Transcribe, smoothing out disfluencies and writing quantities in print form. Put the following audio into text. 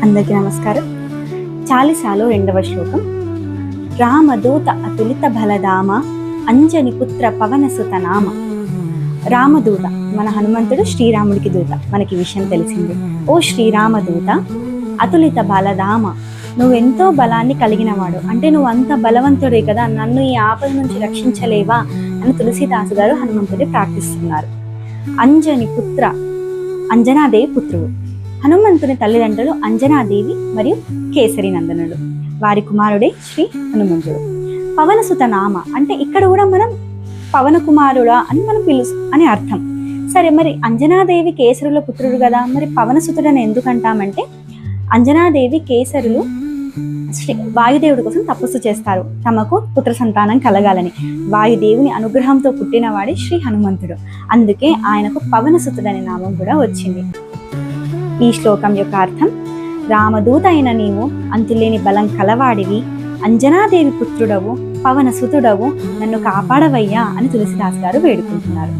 అందరికీ నమస్కారం. చాలీసాలో 2వ శ్లోకం. రామదూత అతులిత బలధామ అంజని పుత్ర పవనసుత నామ. రామదూత మన హనుమంతుడు శ్రీరాముడికి దూత, మనకి విషయం తెలిసింది. ఓ శ్రీరామదూత, అతులిత బలధామ, నువ్వెంతో బలాన్ని కలిగినవాడు, అంటే నువ్వు అంత బలవంతుడే కదా, నన్ను ఈ ఆపద నుంచి రక్షించలేవా అని తులసీదాసు గారు హనుమంతుడి ప్రార్థిస్తున్నారు. అంజని పుత్ర, అంజనాదేవి పుత్రుడు. హనుమంతుని తల్లిదండ్రులు అంజనాదేవి మరియు కేసరి నందనులు. వారి కుమారుడే శ్రీ హనుమంతుడు. పవనసుత నామ అంటే ఇక్కడ కూడా మనం పవన కుమారుడా అని మనం అని అర్థం. సరే, మరి అంజనాదేవి కేసరుల పుత్రుడు కదా, మరి పవనసుతుడని ఎందుకంటామంటే అంజనాదేవి కేసరులు వాయుదేవుడి కోసం తపస్సు చేస్తారు, తమకు పుత్ర సంతానం కలగాలని. వాయుదేవుని అనుగ్రహంతో పుట్టినవాడే శ్రీ హనుమంతుడు, అందుకే ఆయనకు పవనసుతుడనే నామం కూడా వచ్చింది. ఈ శ్లోకం యొక్క అర్థం: రామదూత అయిన నీవు అంతులేని బలం కలవాడివి, అంజనాదేవి పుత్రుడవు, పవనసుతుడవు, నన్ను కాపాడవయ్యా అని తులసీదాస్ గారు వేడుకుంటున్నారు.